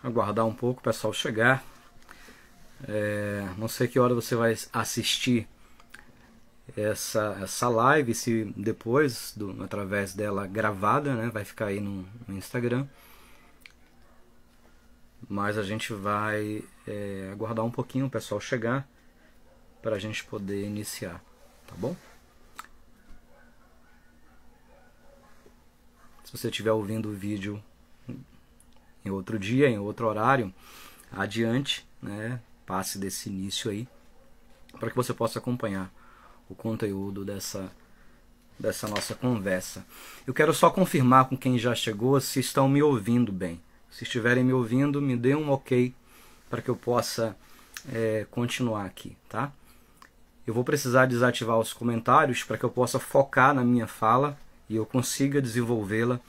aguardar um pouco o pessoal chegar. Não sei que hora você vai assistir essa live, se depois, através dela gravada, né, vai ficar aí no Instagram. Mas a gente vai aguardar um pouquinho o pessoal chegar para a gente poder iniciar, tá bom? Se você estiver ouvindo o vídeo em outro dia, em outro horário, adiante, né, passe desse início aí, para que você possa acompanhar o conteúdo dessa nossa conversa. Eu quero só confirmar com quem já chegou se estão me ouvindo bem. Se estiverem me ouvindo, me dê um ok para que eu possa continuar aqui, tá? Eu vou precisar desativar os comentários para que eu possa focar na minha fala e eu consiga desenvolvê-la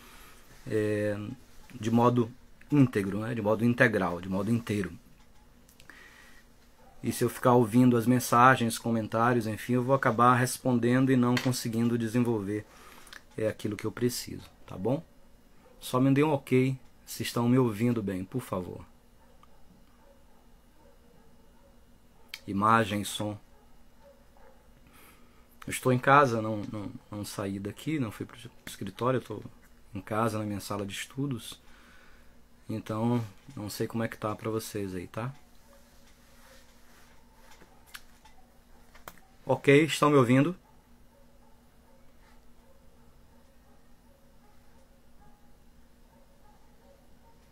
de modo íntegro, né? De modo integral, de modo inteiro. E se eu ficar ouvindo as mensagens, comentários, enfim, eu vou acabar respondendo e não conseguindo desenvolver aquilo que eu preciso, tá bom? Só me dê um ok se estão me ouvindo bem, por favor. Imagem, som. Eu estou em casa, não saí daqui, não fui para o escritório, eu estou em casa, na minha sala de estudos. Então, não sei como é que tá para vocês aí, tá? Ok, estão me ouvindo?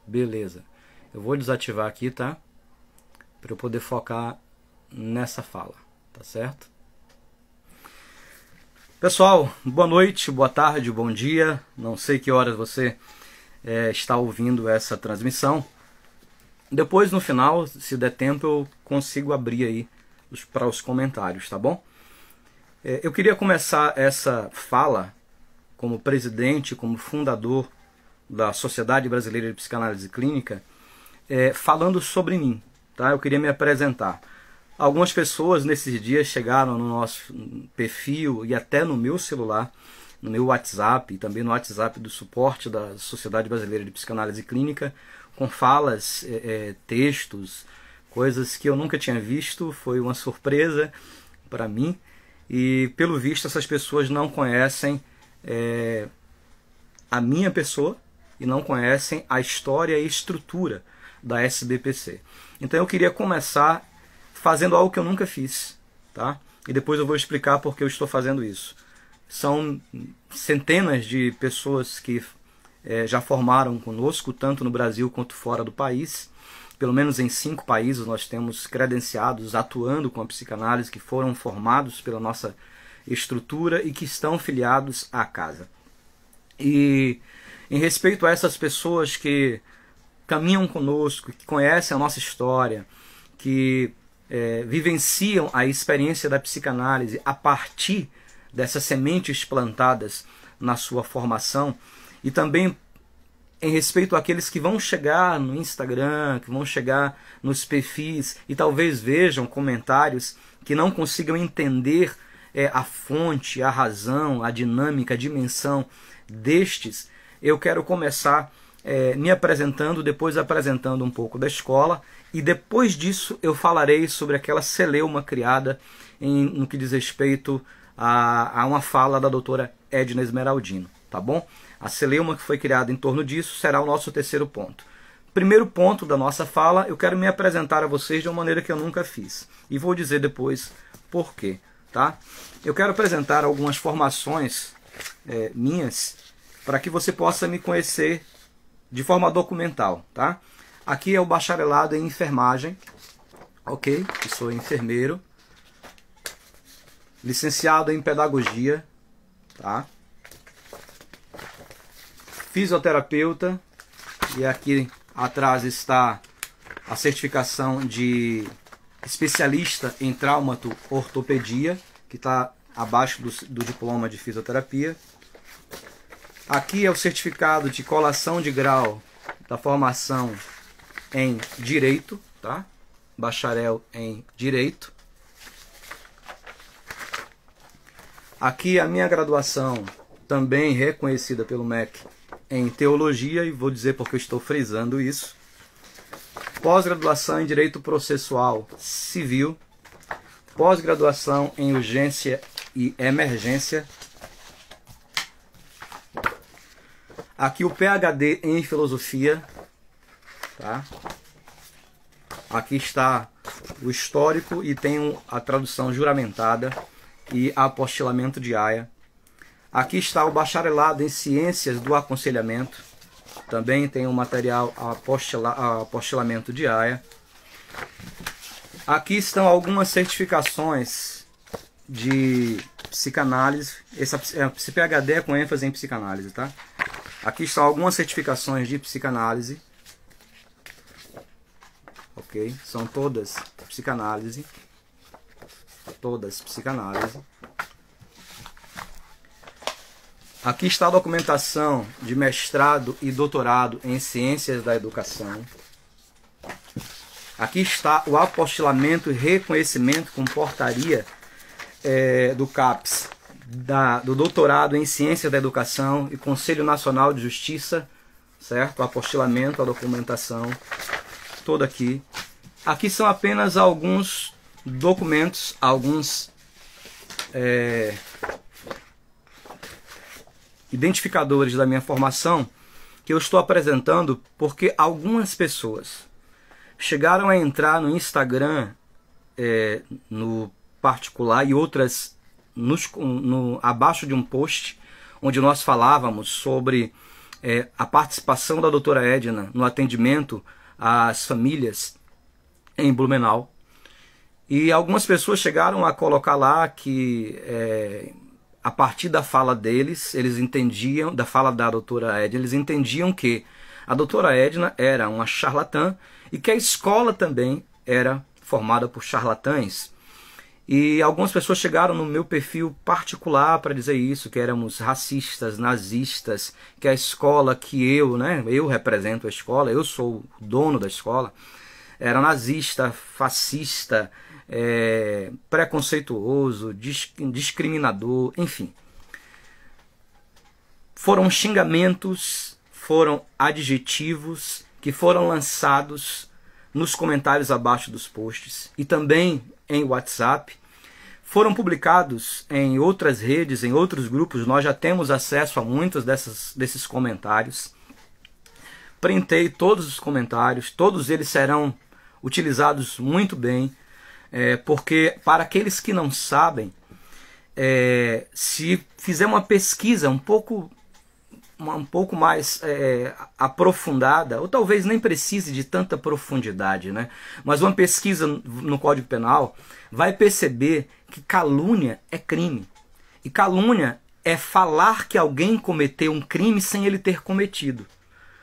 Beleza. Eu vou desativar aqui, tá? Para eu poder focar nessa fala, tá certo? Pessoal, boa noite, boa tarde, bom dia. Não sei que horas você está ouvindo essa transmissão. Depois, no final, se der tempo, eu consigo abrir aí para os comentários, tá bom? Eu queria começar essa fala como presidente, como fundador da Sociedade Brasileira de Psicanálise Clínica, falando sobre mim, tá? Eu queria me apresentar. Algumas pessoas nesses dias chegaram no nosso perfil e até no meu celular, no meu WhatsApp e também no WhatsApp do suporte da Sociedade Brasileira de Psicanálise Clínica, com falas, textos, coisas que eu nunca tinha visto. Foi uma surpresa para mim e, pelo visto, essas pessoas não conhecem a minha pessoa e não conhecem a história e estrutura da SBPC. Então eu queria começar fazendo algo que eu nunca fiz, tá? E depois eu vou explicar por que eu estou fazendo isso. São centenas de pessoas que já formaram conosco, tanto no Brasil quanto fora do país. Pelo menos em 5 países nós temos credenciados atuando com a psicanálise, que foram formados pela nossa estrutura e que estão filiados à casa. E em respeito a essas pessoas que caminham conosco, que conhecem a nossa história, que vivenciam a experiência da psicanálise a partir dessas sementes plantadas na sua formação, e também em respeito àqueles que vão chegar no Instagram, que vão chegar nos perfis e talvez vejam comentários que não consigam entender a fonte, a razão, a dinâmica, a dimensão destes, eu quero começar me apresentando, depois apresentando um pouco da escola, e depois disso eu falarei sobre aquela celeuma criada no que diz respeito a uma fala da doutora Edna Esmeraldino, tá bom? A celeuma que foi criada em torno disso será o nosso terceiro ponto. Primeiro ponto da nossa fala, eu quero me apresentar a vocês de uma maneira que eu nunca fiz, e vou dizer depois por quê, tá? Eu quero apresentar algumas formações minhas, para que você possa me conhecer de forma documental, tá? Aqui é o bacharelado em enfermagem, ok? Eu sou enfermeiro, licenciado em pedagogia, tá? Fisioterapeuta, e aqui atrás está a certificação de especialista em traumato-ortopedia, que está abaixo do diploma de fisioterapia. Aqui é o certificado de colação de grau da formação em Direito, tá? Bacharel em Direito. Aqui a minha graduação, também reconhecida pelo MEC, em Teologia, e vou dizer porque eu estou frisando isso. pós-graduação em Direito Processual Civil, pós-graduação em Urgência e Emergência. Aqui o PhD em Filosofia, tá? Aqui está o histórico e tem a tradução juramentada e apostilamento de Haia. Aqui está o bacharelado em Ciências do Aconselhamento. Também tem o material apostilamento de Haia. Aqui estão algumas certificações de psicanálise. Esse PhD é com ênfase em psicanálise, tá? Aqui estão algumas certificações de psicanálise. Ok? São todas psicanálise. Todas psicanálise. Aqui está a documentação de mestrado e doutorado em Ciências da Educação. Aqui está o apostilamento e reconhecimento com portaria do CAPES, do doutorado em Ciências da Educação e Conselho Nacional de Justiça, certo? O apostilamento, a documentação, toda aqui. Aqui são apenas alguns documentos, alguns identificadores da minha formação que eu estou apresentando porque algumas pessoas chegaram a entrar no Instagram no particular e outras abaixo de um post onde nós falávamos sobre a participação da doutora Edna no atendimento às famílias em Blumenau. E algumas pessoas chegaram a colocar lá que a partir da fala deles, eles entendiam, da fala da doutora Edna, eles entendiam que a doutora Edna era uma charlatã e que a escola também era formada por charlatães. E algumas pessoas chegaram no meu perfil particular para dizer isso, que éramos racistas, nazistas, que a escola que eu represento a escola, eu sou o dono da escola, era nazista, fascista, preconceituoso, discriminador, enfim. Foram xingamentos, foram adjetivos que foram lançados nos comentários abaixo dos posts e também em WhatsApp. Foram publicados em outras redes, em outros grupos. Nós já temos acesso a muitos desses comentários. Printei todos os comentários, todos eles serão utilizados muito bem, porque para aqueles que não sabem, se fizer uma pesquisa um pouco mais aprofundada, ou talvez nem precise de tanta profundidade, né? Mas uma pesquisa no Código Penal vai perceber que calúnia é crime. E calúnia é falar que alguém cometeu um crime sem ele ter cometido.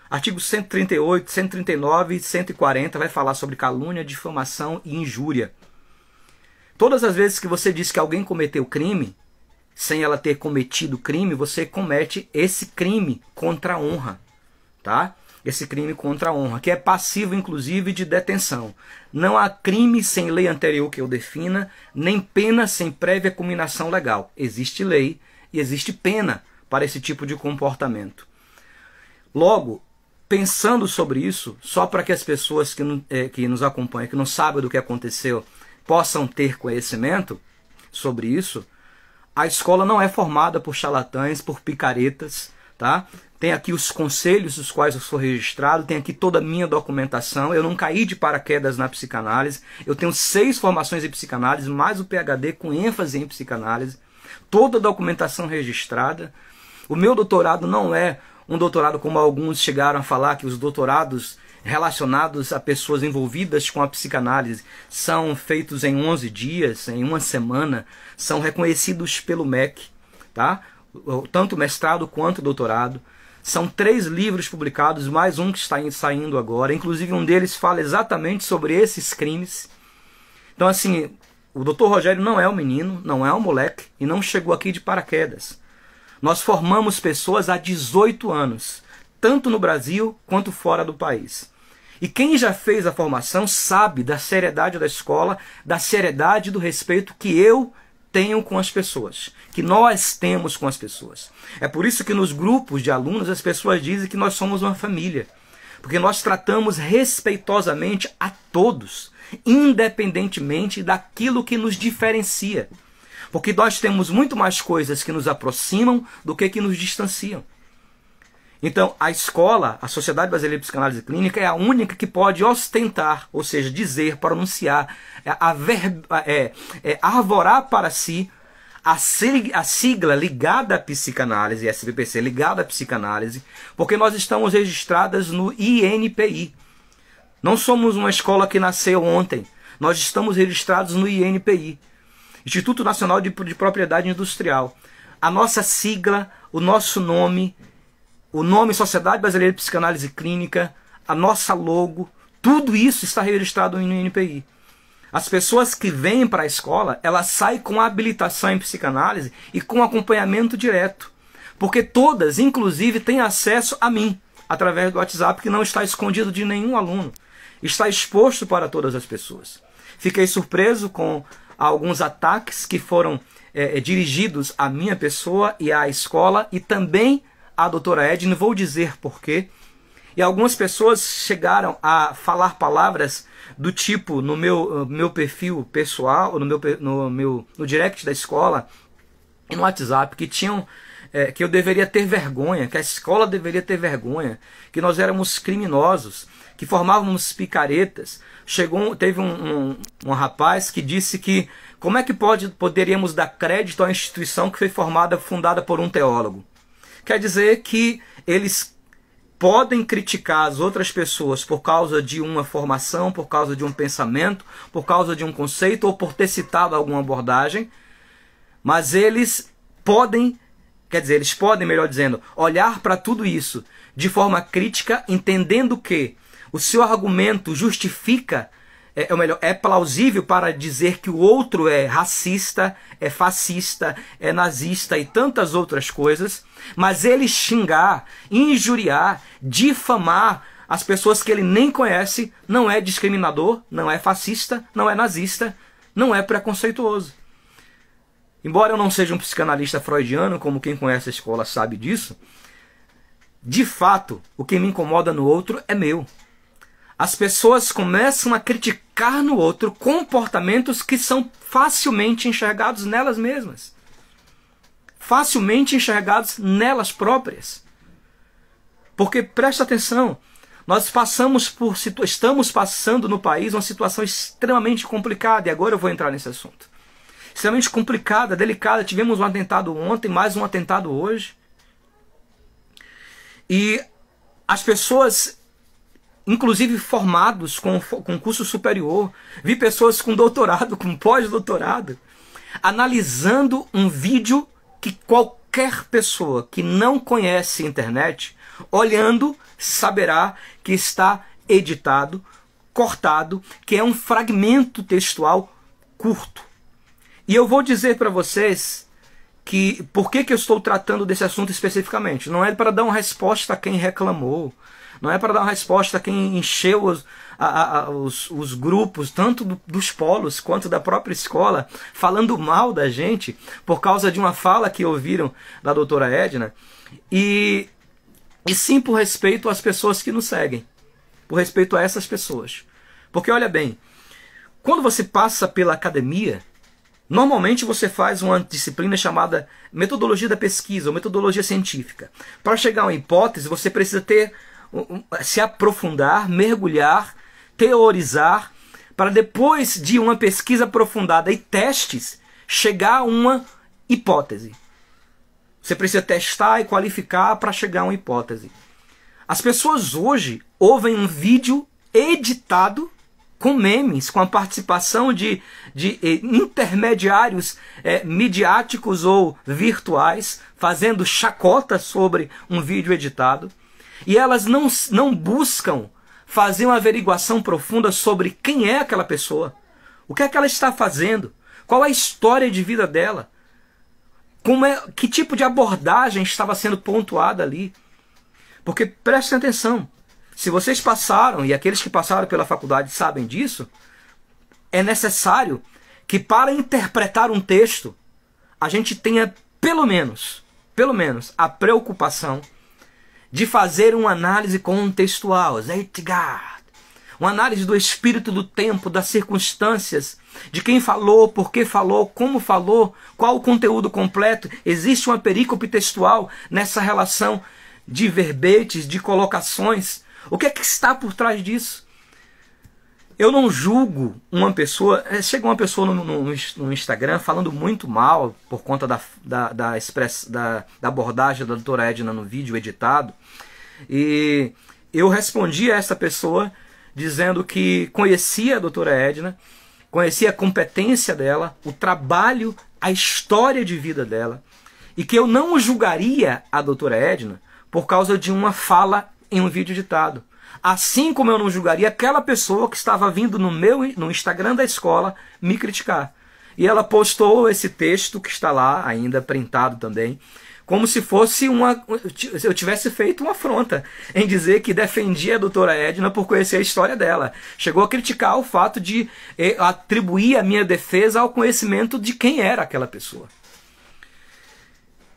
Artigo 138, 139 e 140 vai falar sobre calúnia, difamação e injúria. Todas as vezes que você diz que alguém cometeu crime, sem ela ter cometido crime, você comete esse crime contra a honra, tá? Esse crime contra a honra, que é passivo, inclusive, de detenção. Não há crime sem lei anterior que eu defina, nem pena sem prévia culminação legal. Existe lei e existe pena para esse tipo de comportamento. Logo, pensando sobre isso, só para que as pessoas que nos acompanham, que não sabem do que aconteceu, possam ter conhecimento sobre isso, a escola não é formada por charlatães, por picaretas, tá? Tem aqui os conselhos dos quais eu sou registrado, tem aqui toda a minha documentação, eu não caí de paraquedas na psicanálise, eu tenho 6 formações em psicanálise, mais o PhD com ênfase em psicanálise, toda a documentação registrada. O meu doutorado não é um doutorado como alguns chegaram a falar, que os doutorados relacionados a pessoas envolvidas com a psicanálise são feitos em 11 dias, em uma semana, são reconhecidos pelo MEC, tá? Tanto mestrado quanto doutorado. São 3 livros publicados, mais um que está saindo agora, inclusive um deles fala exatamente sobre esses crimes. Então assim, o Dr. Rogério não é um menino, não é um moleque e não chegou aqui de paraquedas. Nós formamos pessoas há 18 anos, tanto no Brasil quanto fora do país. E quem já fez a formação sabe da seriedade da escola, da seriedade do respeito que eu tenho com as pessoas, que nós temos com as pessoas. É por isso que nos grupos de alunos as pessoas dizem que nós somos uma família. porque nós tratamos respeitosamente a todos, independentemente daquilo que nos diferencia. Porque nós temos muito mais coisas que nos aproximam do que nos distanciam. Então, a escola, a Sociedade Brasileira de Psicanálise Clínica, é a única que pode ostentar, ou seja, dizer, pronunciar, arvorar para si a sigla ligada à psicanálise, SBPC, ligada à psicanálise, porque nós estamos registradas no INPI. Não somos uma escola que nasceu ontem, nós estamos registrados no INPI, Instituto Nacional de Propriedade Industrial. A nossa sigla, o nosso nome, o nome Sociedade Brasileira de Psicanálise Clínica, a nossa logo, tudo isso está registrado no INPI. As pessoas que vêm para a escola, elas saem com habilitação em psicanálise e com acompanhamento direto. Porque todas, inclusive, têm acesso a mim, através do WhatsApp, que não está escondido de nenhum aluno. Está exposto para todas as pessoas. Fiquei surpreso com alguns ataques que foram dirigidos à minha pessoa e à escola e também à doutora Edna, vou dizer por quê. E algumas pessoas chegaram a falar palavras do tipo no meu perfil pessoal, no direct da escola e no WhatsApp, que tinham que eu deveria ter vergonha, que a escola deveria ter vergonha, que nós éramos criminosos, que formávamos picaretas. Teve um rapaz que disse que como é que poderíamos dar crédito a uma instituição que foi fundada por um teólogo. Quer dizer que eles podem criticar as outras pessoas por causa de uma formação, por causa de um pensamento, por causa de um conceito ou por ter citado alguma abordagem, mas eles podem, melhor dizendo, olhar para tudo isso de forma crítica, entendendo que o seu argumento justifica, é plausível para dizer que o outro é racista, é fascista, é nazista e tantas outras coisas, mas ele xingar, injuriar, difamar as pessoas que ele nem conhece, não é discriminador, não é fascista, não é nazista, não é preconceituoso. Embora eu não seja um psicanalista freudiano, como quem conhece a escola sabe disso, de fato, o que me incomoda no outro é meu. As pessoas começam a criticar no outro comportamentos que são facilmente enxergados nelas mesmas. Facilmente enxergados nelas próprias. Porque, presta atenção, estamos passando no país uma situação extremamente complicada, e agora eu vou entrar nesse assunto. Extremamente complicada, delicada. Tivemos um atentado ontem, mais um atentado hoje. E as pessoas, inclusive formados com curso superior, vi pessoas com doutorado, com pós-doutorado, analisando um vídeo que qualquer pessoa que não conhece a internet, olhando, saberá que está editado, cortado, que é um fragmento textual curto. E eu vou dizer para vocês que por que eu estou tratando desse assunto especificamente. Não é para dar uma resposta a quem reclamou, não é para dar uma resposta a quem encheu os grupos, tanto dos polos quanto da própria escola, falando mal da gente por causa de uma fala que ouviram da doutora Edna, e sim por respeito às pessoas que nos seguem, por respeito a essas pessoas. Porque olha bem, quando você passa pela academia, normalmente você faz uma disciplina chamada metodologia da pesquisa ou metodologia científica. Para chegar a uma hipótese, você precisa se aprofundar, mergulhar, teorizar, para depois de uma pesquisa aprofundada e testes, chegar a uma hipótese. Você precisa testar e qualificar para chegar a uma hipótese. As pessoas hoje ouvem um vídeo editado com memes, com a participação de intermediários midiáticos ou virtuais, fazendo chacota sobre um vídeo editado. E elas não buscam fazer uma averiguação profunda sobre quem é aquela pessoa, o que é que ela está fazendo, qual é a história de vida dela, que tipo de abordagem estava sendo pontuada ali. Porque prestem atenção, se vocês passaram, e aqueles que passaram pela faculdade sabem disso, é necessário que para interpretar um texto, a gente tenha pelo menos a preocupação de fazer uma análise contextual, Zeitgeist, uma análise do espírito do tempo, das circunstâncias, de quem falou, por que falou, como falou, qual o conteúdo completo. Existe uma perícope textual nessa relação de verbetes, de colocações. O que é que está por trás disso? Eu não julgo uma pessoa. Chega uma pessoa no Instagram falando muito mal por conta da abordagem da doutora Edna no vídeo editado. E eu respondi a essa pessoa dizendo que conhecia a doutora Edna, conhecia a competência dela, o trabalho, a história de vida dela, e que eu não julgaria a doutora Edna por causa de uma fala em um vídeo editado. Assim como eu não julgaria aquela pessoa que estava vindo no Instagram da escola me criticar. E ela postou esse texto que está lá, ainda printado também, como se fosse eu tivesse feito uma afronta em dizer que defendia a doutora Edna por conhecer a história dela. Chegou a criticar o fato de atribuir a minha defesa ao conhecimento de quem era aquela pessoa.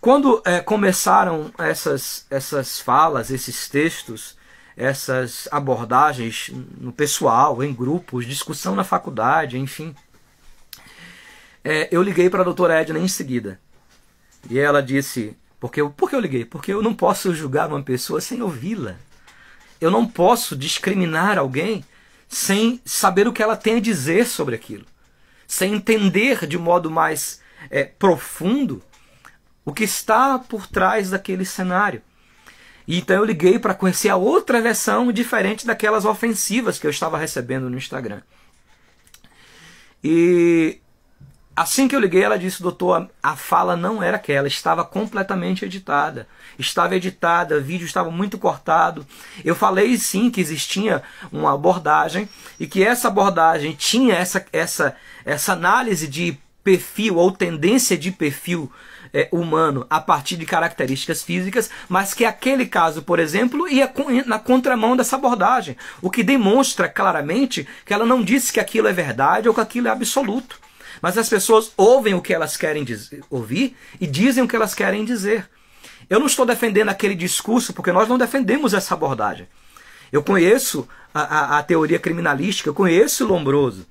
Quando começaram essas falas, esses textos, essas abordagens no pessoal, em grupos, discussão na faculdade, enfim, eu liguei para a doutora Edna em seguida. E ela disse, por que eu liguei? Porque eu não posso julgar uma pessoa sem ouvi-la. Eu não posso discriminar alguém sem saber o que ela tem a dizer sobre aquilo. Sem entender de modo mais profundo o que está por trás daquele cenário. E então eu liguei para conhecer a outra versão diferente daquelas ofensivas que eu estava recebendo no Instagram. E assim que eu liguei, ela disse, doutor, a fala não era aquela, estava completamente editada. Estava editada, o vídeo estava muito cortado. Eu falei sim que existia uma abordagem e que essa abordagem tinha essa análise de perfil ou tendência de perfil humano a partir de características físicas, mas que aquele caso, por exemplo, ia na contramão dessa abordagem, o que demonstra claramente que ela não disse que aquilo é verdade ou que aquilo é absoluto. Mas as pessoas ouvem o que elas querem ouvir e dizem o que elas querem dizer. Eu não estou defendendo aquele discurso, porque nós não defendemos essa abordagem. Eu conheço a teoria criminalística, eu conheço o Lombroso,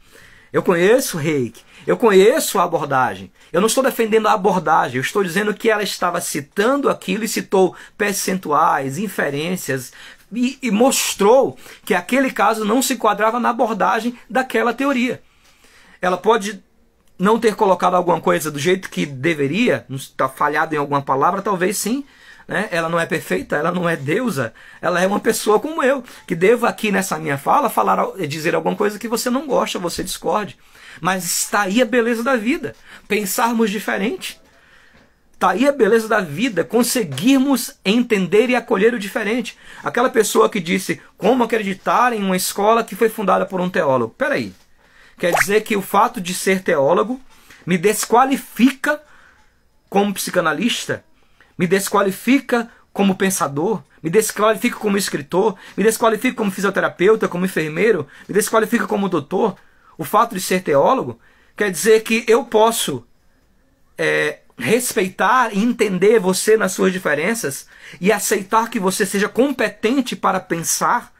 eu conheço o Reiki, eu conheço a abordagem. Eu não estou defendendo a abordagem, eu estou dizendo que ela estava citando aquilo e citou percentuais, inferências, e mostrou que aquele caso não se enquadrava na abordagem daquela teoria. Ela pode não ter colocado alguma coisa do jeito que deveria, está falhado em alguma palavra, talvez sim, né? Ela não é perfeita, ela não é deusa, ela é uma pessoa como eu, que devo aqui nessa minha fala dizer alguma coisa que você não gosta, você discorde. Mas está aí a beleza da vida, pensarmos diferente. Está aí a beleza da vida, conseguirmos entender e acolher o diferente. Aquela pessoa que disse, como acreditar em uma escola que foi fundada por um teólogo? Peraí, quer dizer que o fato de ser teólogo me desqualifica como psicanalista? Me desqualifica como pensador? Me desqualifica como escritor? Me desqualifica como fisioterapeuta, como enfermeiro? Me desqualifica como doutor? O fato de ser teólogo quer dizer que eu posso respeitar e entender você nas suas diferenças e aceitar que você seja competente para pensar,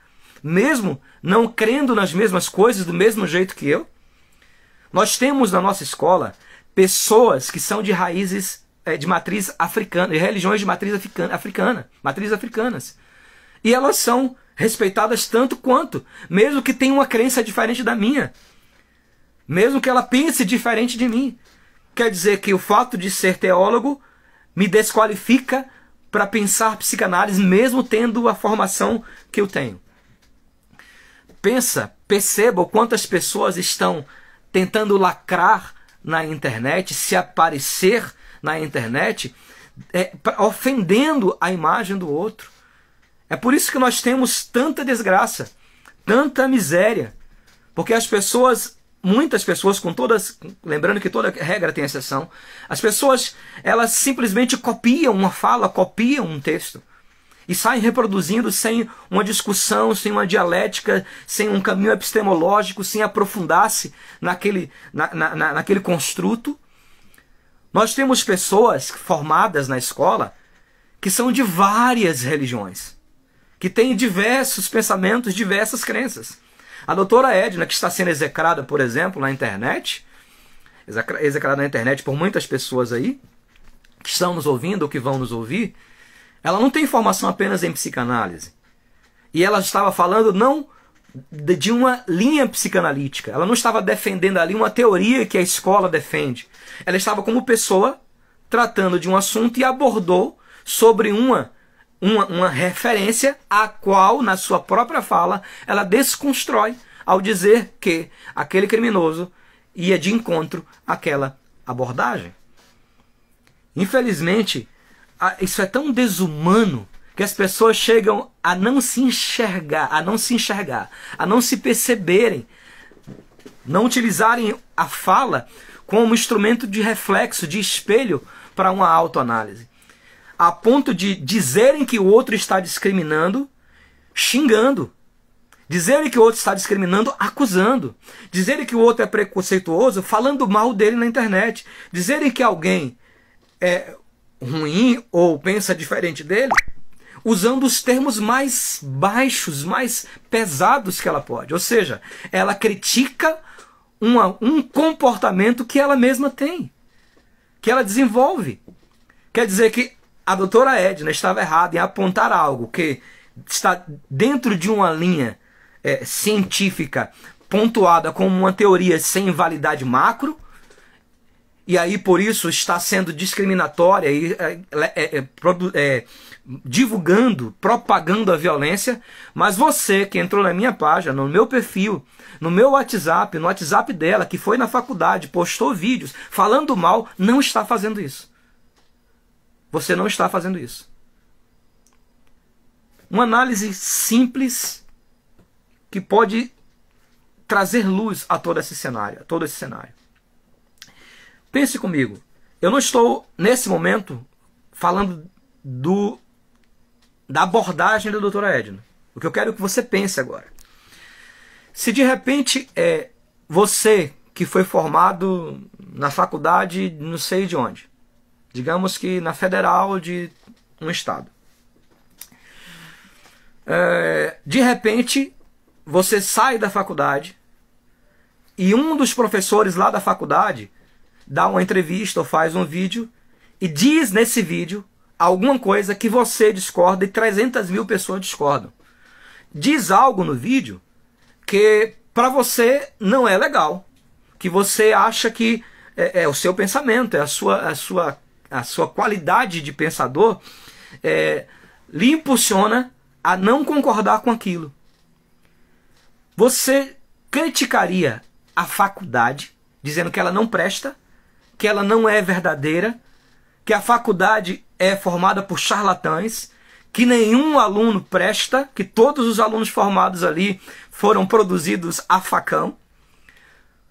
mesmo não crendo nas mesmas coisas do mesmo jeito que eu. Nós temos na nossa escola pessoas que são de raízes de matriz africana, de religiões de matriz africanas. E elas são respeitadas tanto quanto, mesmo que tenham uma crença diferente da minha. Mesmo que ela pense diferente de mim. Quer dizer que o fato de ser teólogo me desqualifica para pensar psicanálise, mesmo tendo a formação que eu tenho. Perceba o quanto as pessoas estão tentando lacrar na internet, se aparecer na internet, ofendendo a imagem do outro. É por isso que nós temos tanta desgraça, tanta miséria, porque as pessoas, muitas pessoas, lembrando que toda regra tem exceção, as pessoas, elas simplesmente copiam uma fala, copiam um texto, e saem reproduzindo sem uma discussão, sem uma dialética, sem um caminho epistemológico, sem aprofundar-se naquele construto. Nós temos pessoas formadas na escola que são de várias religiões. que tem diversos pensamentos, diversas crenças. A doutora Edna, que está sendo execrada, por exemplo, na internet, execrada na internet por muitas pessoas aí, que estão nos ouvindo ou que vão nos ouvir, ela não tem formação apenas em psicanálise. E ela estava falando não de uma linha psicanalítica. Ela não estava defendendo ali uma teoria que a escola defende. Ela estava como pessoa tratando de um assunto e abordou sobre uma referência a qual, na sua própria fala, ela desconstrói ao dizer que aquele criminoso ia de encontro àquela abordagem. Infelizmente, isso é tão desumano que as pessoas chegam a não se enxergar, a não se perceberem, não utilizarem a fala como instrumento de reflexo, de espelho para uma autoanálise. A ponto de dizerem que o outro está discriminando, xingando. Dizerem que o outro está discriminando, acusando. Dizerem que o outro é preconceituoso, falando mal dele na internet. Dizerem que alguém é ruim ou pensa diferente dele, usando os termos mais baixos, mais pesados que ela pode. Ou seja, ela critica um comportamento que ela mesma tem, que ela desenvolve. Quer dizer que a doutora Edna estava errada em apontar algo que está dentro de uma linha científica pontuada como uma teoria sem validade macro, e aí por isso está sendo discriminatória e divulgando, propagando a violência. Mas você que entrou na minha página, no meu perfil, no meu WhatsApp, no WhatsApp dela, que foi na faculdade, postou vídeos falando mal, não está fazendo isso. Você não está fazendo isso. Uma análise simples que pode trazer luz a todo esse cenário, Pense comigo, eu não estou, nesse momento, falando da abordagem da doutora Edna. O que eu quero que você pense agora. Se de repente você que foi formado na faculdade, não sei de onde, digamos que na federal de um estado, de repente você sai da faculdade e um dos professores lá da faculdade dá uma entrevista ou faz um vídeo e diz nesse vídeo alguma coisa que você discorda e 300 mil pessoas discordam. Diz algo no vídeo que para você não é legal, que você acha que é o seu pensamento, é a sua qualidade de pensador, lhe impulsiona a não concordar com aquilo. Você criticaria a faculdade, dizendo que ela não presta, que ela não é verdadeira, que a faculdade é formada por charlatães, que nenhum aluno presta, que todos os alunos formados ali foram produzidos a facão.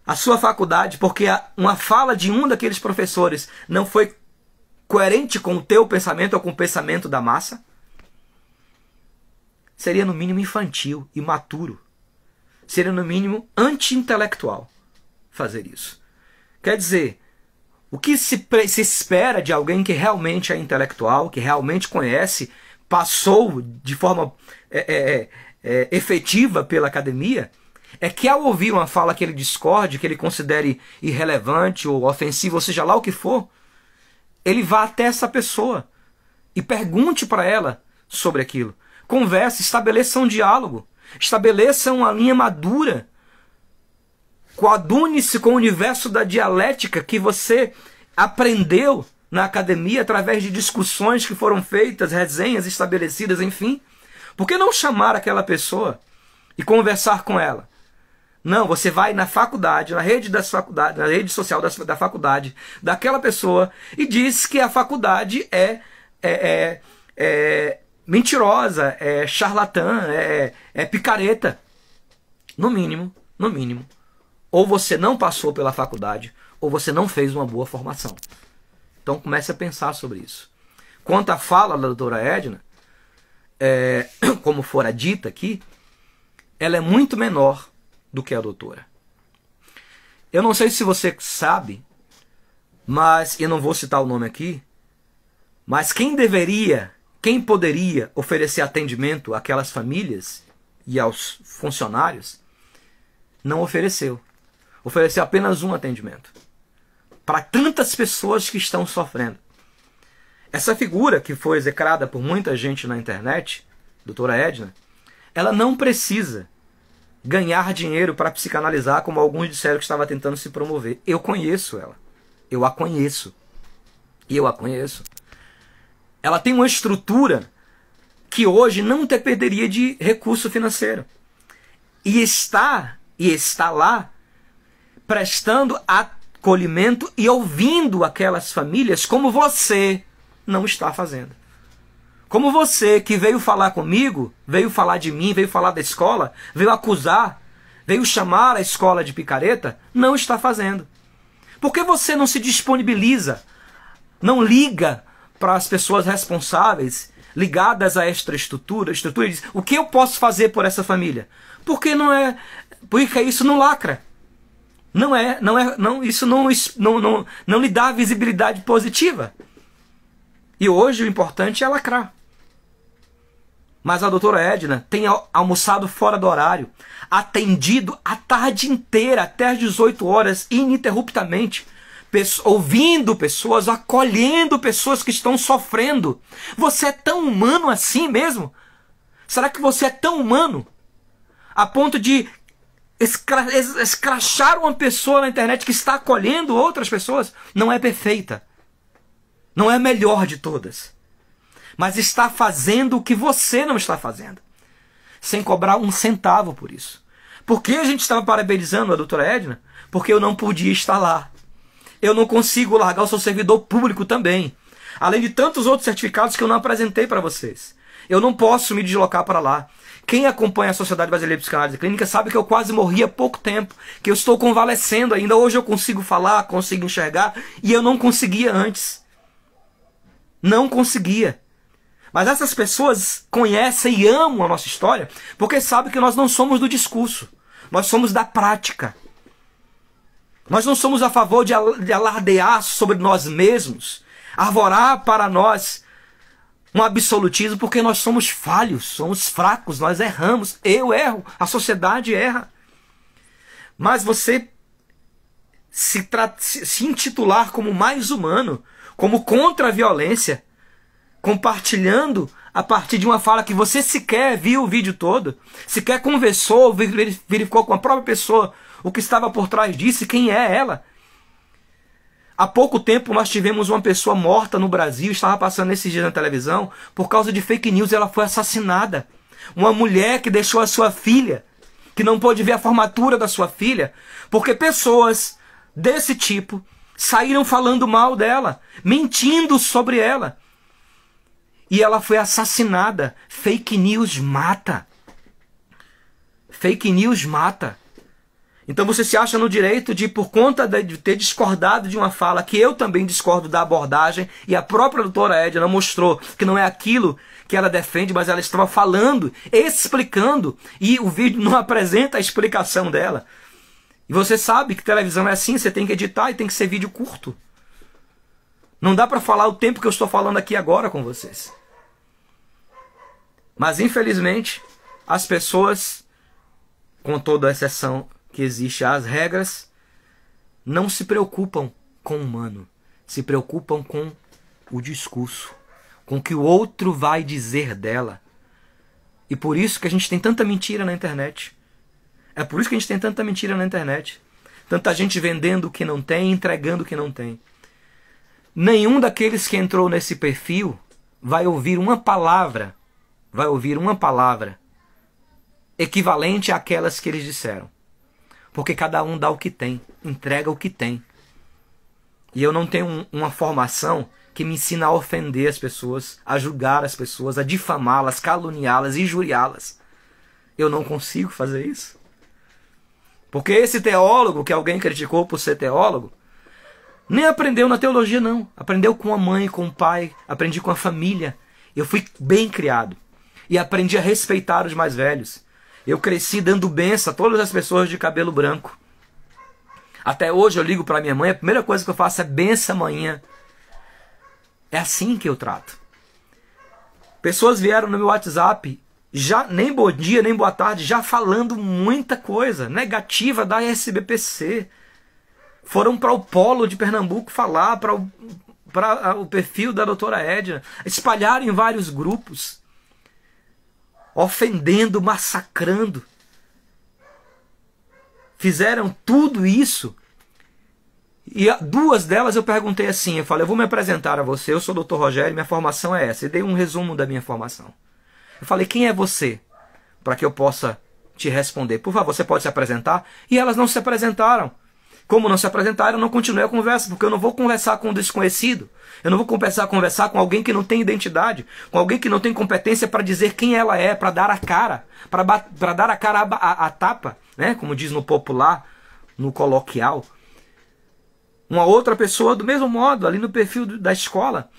A sua faculdade, porque uma fala de um daqueles professores não foi coerente com o teu pensamento ou com o pensamento da massa. Seria no mínimo infantil, imaturo. Seria no mínimo anti-intelectual fazer isso. Quer dizer, o que se espera de alguém que realmente é intelectual, que realmente conhece, passou de forma efetiva pela academia, é que ao ouvir uma fala que ele discorde, que ele considere irrelevante ou ofensiva, ou seja lá o que for, ele vá até essa pessoa e pergunte para ela sobre aquilo. Converse, estabeleça um diálogo, estabeleça uma linha madura. Coadune-se com o universo da dialética que você aprendeu na academia através de discussões que foram feitas, resenhas estabelecidas, enfim. Por que não chamar aquela pessoa e conversar com ela? Não, você vai na faculdade, na rede social da faculdade daquela pessoa e diz que a faculdade é mentirosa, é charlatã, é picareta. No mínimo. Ou você não passou pela faculdade, ou você não fez uma boa formação. Então comece a pensar sobre isso. Quanto à fala da doutora Edna, como fora dita aqui, ela é muito menor do que a doutora. Eu não sei se você sabe, mas eu não vou citar o nome aqui, mas quem deveria quem poderia oferecer atendimento àquelas famílias e aos funcionários, não ofereceu. Ofereceu apenas um atendimento para tantas pessoas que estão sofrendo. Essa figura que foi execrada por muita gente na internet, doutora Edna, ela não precisa ganhar dinheiro para psicanalizar, como alguns disseram que estava tentando se promover. Eu conheço ela. Eu a conheço. E eu a conheço. Ela tem uma estrutura que hoje não dependeria de recurso financeiro. E está lá prestando acolhimento e ouvindo aquelas famílias como você não está fazendo. Como você que veio falar comigo, veio falar de mim, veio falar da escola, veio acusar, veio chamar a escola de picareta, não está fazendo. Por que você não se disponibiliza, não liga para as pessoas responsáveis, ligadas a esta estrutura e diz, o que eu posso fazer por essa família? Porque isso não lacra. Isso não lhe dá visibilidade positiva. E hoje o importante é lacrar. Mas a doutora Edna tem almoçado fora do horário, atendido a tarde inteira, até às 18 horas, ininterruptamente, ouvindo pessoas, acolhendo pessoas que estão sofrendo. Você é tão humano assim mesmo? Será que você é tão humano a ponto de escrachar uma pessoa na internet que está acolhendo outras pessoas? Não é perfeita. Não é a melhor de todas. Mas está fazendo o que você não está fazendo. Sem cobrar um centavo por isso. Por que a gente estava parabenizando a doutora Edna? Porque eu não podia estar lá. Eu não consigo largar o seu servidor público também. Além de tantos outros certificados que eu não apresentei para vocês. Eu não posso me deslocar para lá. Quem acompanha a Sociedade Brasileira de Psicanálise Clínica sabe que eu quase morri há pouco tempo. Que eu estou convalescendo ainda. Hoje eu consigo falar, consigo enxergar. E eu não conseguia antes. Não conseguia. Mas essas pessoas conhecem e amam a nossa história porque sabem que nós não somos do discurso. Nós somos da prática. Nós não somos a favor de alardear sobre nós mesmos, arvorar para nós um absolutismo, porque nós somos falhos, somos fracos, nós erramos. Eu erro, a sociedade erra. Mas você se intitular como mais humano, como contra a violência, compartilhando a partir de uma fala que você sequer viu o vídeo todo, sequer conversou, verificou com a própria pessoa o que estava por trás disso e quem é ela. Há pouco tempo nós tivemos uma pessoa morta no Brasil, estava passando esses dias na televisão, por causa de fake news, ela foi assassinada. Uma mulher que deixou a sua filha, que não pôde ver a formatura da sua filha, porque pessoas desse tipo saíram falando mal dela, mentindo sobre ela. E ela foi assassinada. Fake news mata. Fake news mata. Então você se acha no direito de, por conta de ter discordado de uma fala, que eu também discordo da abordagem, e a própria doutora Edna mostrou que não é aquilo que ela defende, mas ela estava falando, explicando, e o vídeo não apresenta a explicação dela. E você sabe que televisão é assim, você tem que editar e tem que ser vídeo curto. Não dá para falar o tempo que eu estou falando aqui agora com vocês. Mas infelizmente, as pessoas, com toda a exceção que existe às regras, não se preocupam com o humano. Se preocupam com o discurso, com o que o outro vai dizer dela. E por isso que a gente tem tanta mentira na internet. É por isso que a gente tem tanta mentira na internet. Tanta gente vendendo o que não tem, entregando o que não tem. Nenhum daqueles que entrou nesse perfil vai ouvir uma palavra equivalente àquelas que eles disseram. Porque cada um dá o que tem, entrega o que tem. E eu não tenho uma formação que me ensina a ofender as pessoas, a julgar as pessoas, a difamá-las, caluniá-las, injuriá-las. Eu não consigo fazer isso. Porque esse teólogo que alguém criticou por ser teólogo, nem aprendeu na teologia não. Aprendeu com a mãe, com o pai, aprendi com a família. Eu fui bem criado. E aprendi a respeitar os mais velhos. Eu cresci dando bênção a todas as pessoas de cabelo branco. Até hoje eu ligo para minha mãe, a primeira coisa que eu faço é benção amanhã. É assim que eu trato. Pessoas vieram no meu WhatsApp, já nem bom dia, nem boa tarde, já falando muita coisa negativa da SBPC. Foram para o polo de Pernambuco falar, para o perfil da doutora Edna, espalharam em vários grupos, ofendendo, massacrando. Fizeram tudo isso. E duas delas eu perguntei assim, eu falei, eu vou me apresentar a você, eu sou o Dr. Rogério, minha formação é essa. E dei um resumo da minha formação. Eu falei, quem é você? Para que eu possa te responder. Por favor, você pode se apresentar? E elas não se apresentaram. Como não se apresentaram, eu não continuei a conversa, porque eu não vou conversar com um desconhecido. Eu não vou conversar com alguém que não tem identidade, com alguém que não tem competência para dizer quem ela é, para dar a cara, para dar a cara a tapa, né? Como diz no popular, no coloquial. Uma outra pessoa, do mesmo modo, ali no perfil da escola,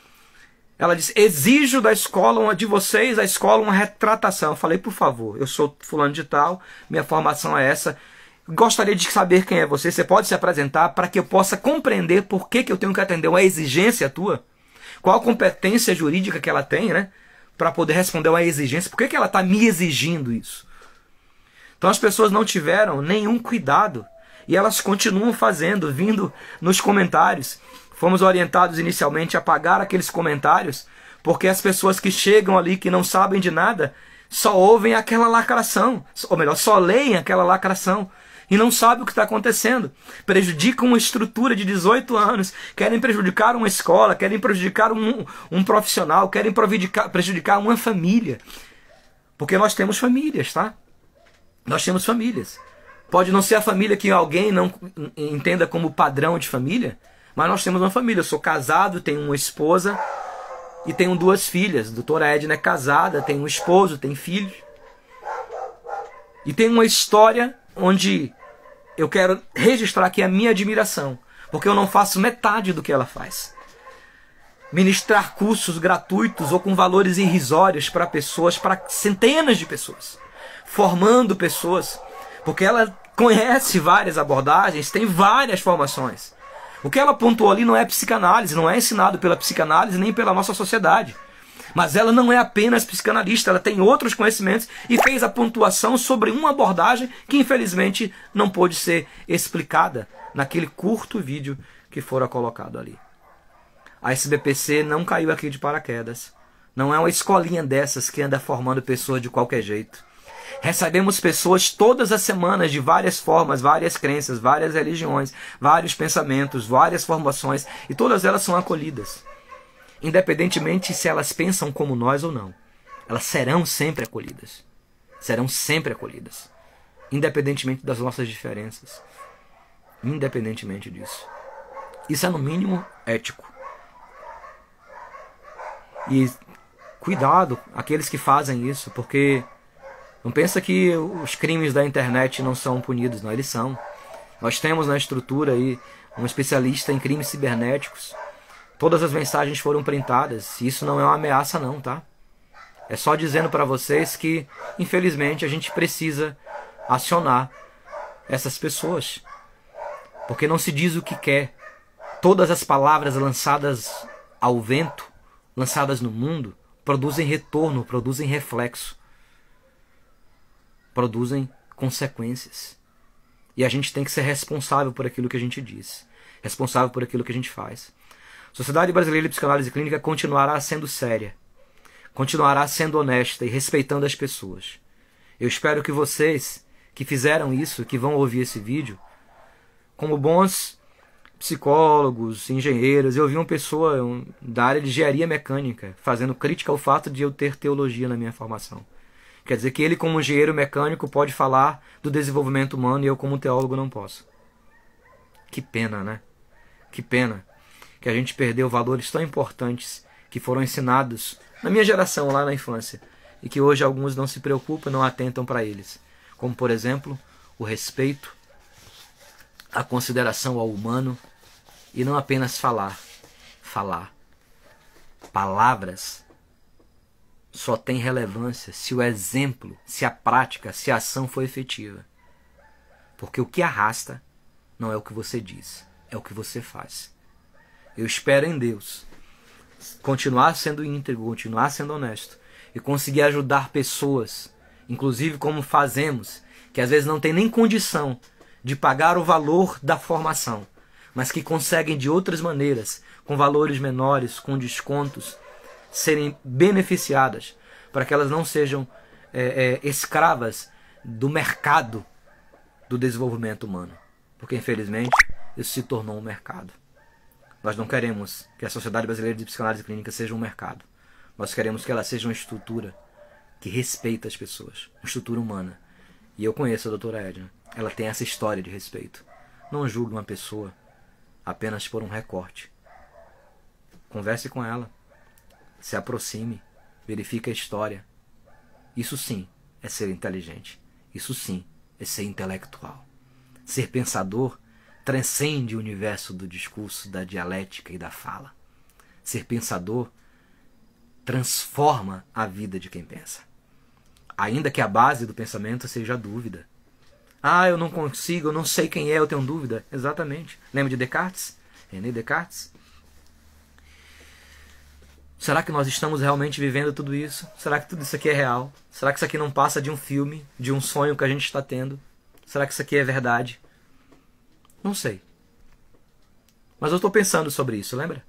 ela disse, exijo da escola, de vocês, a escola, uma retratação. Eu falei, por favor, eu sou fulano de tal, minha formação é essa, gostaria de saber quem é você, você pode se apresentar para que eu possa compreender por que eu tenho que atender uma exigência tua? Qual a competência jurídica que ela tem, né? Para poder responder uma exigência, por que ela está me exigindo isso? Então as pessoas não tiveram nenhum cuidado. E elas continuam fazendo, vindo nos comentários. Fomos orientados inicialmente a apagar aqueles comentários, porque as pessoas que chegam ali, que não sabem de nada, só ouvem aquela lacração, ou melhor, só leem aquela lacração, e não sabem o que está acontecendo. Prejudicam uma estrutura de 18 anos, querem prejudicar uma escola, querem prejudicar um profissional, querem prejudicar uma família. Porque nós temos famílias, tá? Nós temos famílias. Pode não ser a família que alguém não entenda como padrão de família, mas nós temos uma família. Eu sou casado, tenho uma esposa e tenho 2 filhas. A doutora Edna é casada, tem um esposo, tem filhos. E tem uma história onde eu quero registrar aqui a minha admiração, porque eu não faço metade do que ela faz. Ministrar cursos gratuitos ou com valores irrisórios para pessoas, para centenas de pessoas, formando pessoas. Porque ela conhece várias abordagens, tem várias formações. O que ela pontuou ali não é psicanálise, não é ensinado pela psicanálise nem pela nossa sociedade. Mas ela não é apenas psicanalista, ela tem outros conhecimentos e fez a pontuação sobre uma abordagem que infelizmente não pôde ser explicada naquele curto vídeo que fora colocado ali. A SBPC não caiu aqui de paraquedas. Não é uma escolinha dessas que anda formando pessoas de qualquer jeito. Recebemos pessoas todas as semanas de várias formas, várias crenças, várias religiões, vários pensamentos, várias formações, e todas elas são acolhidas. Independentemente se elas pensam como nós ou não. Elas serão sempre acolhidas. Serão sempre acolhidas. Independentemente das nossas diferenças. Independentemente disso. Isso é no mínimo ético. E cuidado aqueles que fazem isso, porque não pensa que os crimes da internet não são punidos, não, eles são. Nós temos na estrutura aí um especialista em crimes cibernéticos. Todas as mensagens foram printadas. Isso não é uma ameaça não, tá? É só dizendo para vocês que, infelizmente, a gente precisa acionar essas pessoas. Porque não se diz o que quer. Todas as palavras lançadas ao vento, lançadas no mundo, produzem retorno, produzem reflexo. Produzem consequências. E a gente tem que ser responsável por aquilo que a gente diz. Responsável por aquilo que a gente faz. A Sociedade Brasileira de Psicanálise Clínica continuará sendo séria. Continuará sendo honesta e respeitando as pessoas. Eu espero que vocês que fizeram isso, que vão ouvir esse vídeo, como bons psicólogos, engenheiros, eu vi uma pessoa da área de engenharia mecânica fazendo crítica ao fato de eu ter teologia na minha formação. Quer dizer que ele, como engenheiro mecânico, pode falar do desenvolvimento humano e eu, como teólogo, não posso. Que pena, né? Que pena que a gente perdeu valores tão importantes que foram ensinados na minha geração, lá na infância, e que hoje alguns não se preocupam, não atentam para eles. Como, por exemplo, o respeito, a consideração ao humano e não apenas falar. Falar. Palavras só tem relevância se o exemplo, se a prática, se a ação for efetiva. Porque o que arrasta não é o que você diz, é o que você faz. Eu espero em Deus continuar sendo íntegro, continuar sendo honesto e conseguir ajudar pessoas, inclusive como fazemos, que às vezes não tem nem condição de pagar o valor da formação, mas que conseguem de outras maneiras, com valores menores, com descontos, serem beneficiadas, para que elas não sejam escravas do mercado do desenvolvimento humano. Porque, infelizmente, isso se tornou um mercado. Nós não queremos que a Sociedade Brasileira de Psicanálise Clínica seja um mercado. Nós queremos que ela seja uma estrutura que respeita as pessoas, uma estrutura humana. E eu conheço a doutora Edna. Ela tem essa história de respeito. Não julgue uma pessoa apenas por um recorte. Converse com ela. Se aproxime. Verifique a história. Isso sim é ser inteligente. Isso sim é ser intelectual. Ser pensador transcende o universo do discurso, da dialética e da fala. Ser pensador transforma a vida de quem pensa. Ainda que a base do pensamento seja a dúvida. Ah, eu não consigo, eu não sei quem é, eu tenho dúvida. Exatamente. Lembra de Descartes? René Descartes? Será que nós estamos realmente vivendo tudo isso? Será que tudo isso aqui é real? Será que isso aqui não passa de um filme, de um sonho que a gente está tendo? Será que isso aqui é verdade? Não sei. Mas eu estou pensando sobre isso, lembra?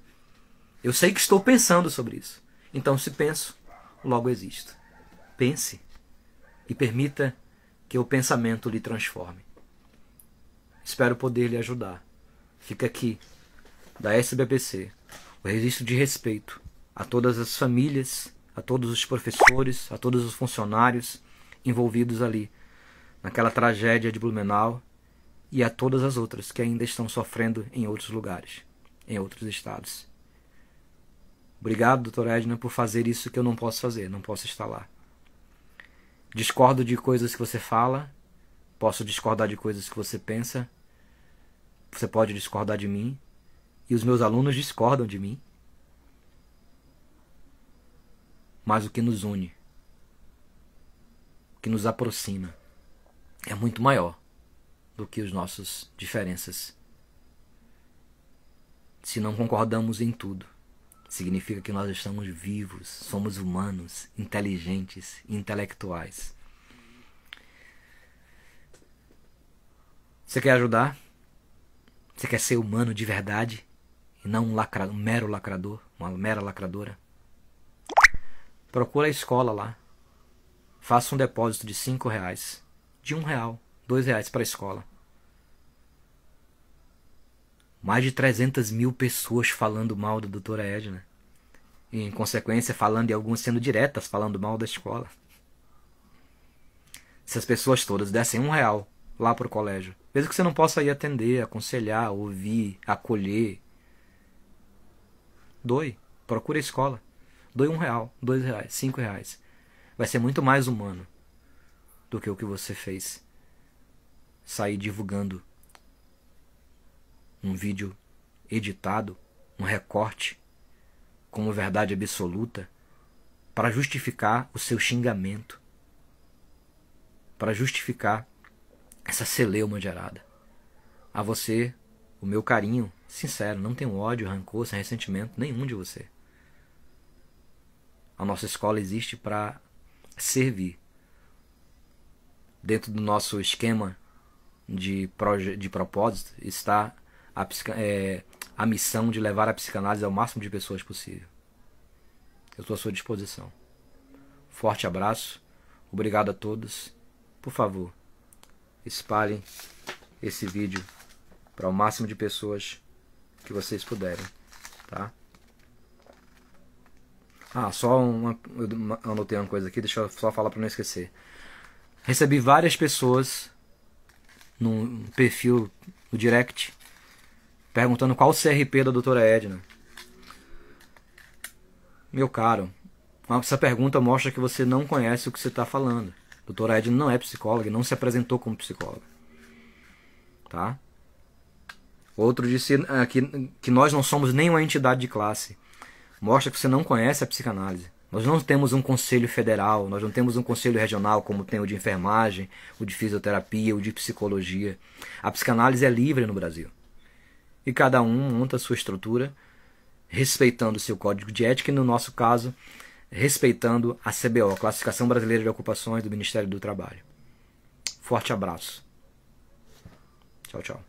Eu sei que estou pensando sobre isso. Então, se penso, logo existo. Pense e permita que o pensamento lhe transforme. Espero poder lhe ajudar. Fica aqui, da SBPC, o registro de respeito a todas as famílias, a todos os professores, a todos os funcionários envolvidos ali, naquela tragédia de Blumenau, e a todas as outras que ainda estão sofrendo em outros lugares, em outros estados. Obrigado, doutora Edna, por fazer isso que eu não posso fazer, não posso estar lá. Discordo de coisas que você fala, posso discordar de coisas que você pensa, você pode discordar de mim, e os meus alunos discordam de mim. Mas o que nos une, o que nos aproxima, é muito maior do que as nossas diferenças. Se não concordamos em tudo, significa que nós estamos vivos, somos humanos, inteligentes, intelectuais. Você quer ajudar? Você quer ser humano de verdade e não um mero lacrador, uma mera lacradora? Procura a escola lá. Faça um depósito de R$5, de R$1, R$2 para a escola. Mais de 300 mil pessoas falando mal da doutora Edna. E, em consequência, falando e algumas sendo diretas, falando mal da escola. Se as pessoas todas dessem R$1 lá para o colégio, mesmo que você não possa ir atender, aconselhar, ouvir, acolher, doe. Procure a escola. Doe R$1, R$2, R$5. Vai ser muito mais humano do que o que você fez. Sair divulgando um vídeo editado, um recorte, como verdade absoluta, para justificar o seu xingamento, para justificar essa celeuma gerada. A você, o meu carinho sincero, não tenho ódio, rancor, sem ressentimento nenhum de você. A nossa escola existe para servir. Dentro do nosso esquema de propósito está a missão de levar a psicanálise ao máximo de pessoas possível. Eu estou à sua disposição. Forte abraço. Obrigado a todos. Por favor, espalhem esse vídeo para o máximo de pessoas que vocês puderem. Tá? Eu anotei uma coisa aqui, deixa eu só falar para não esquecer. Recebi várias pessoas no perfil, no direct, perguntando qual o CRP da doutora Edna. Meu caro, essa pergunta mostra que você não conhece o que você está falando. A doutora Edna não é psicóloga e não se apresentou como psicóloga. Tá? Outro disse que nós não somos nenhuma entidade de classe. Mostra que você não conhece a psicanálise. Nós não temos um conselho federal, nós não temos um conselho regional como tem o de enfermagem, o de fisioterapia, o de psicologia. A psicanálise é livre no Brasil. E cada um monta a sua estrutura, respeitando o seu código de ética, e no nosso caso, respeitando a CBO, Classificação Brasileira de Ocupações do Ministério do Trabalho. Forte abraço. Tchau, tchau.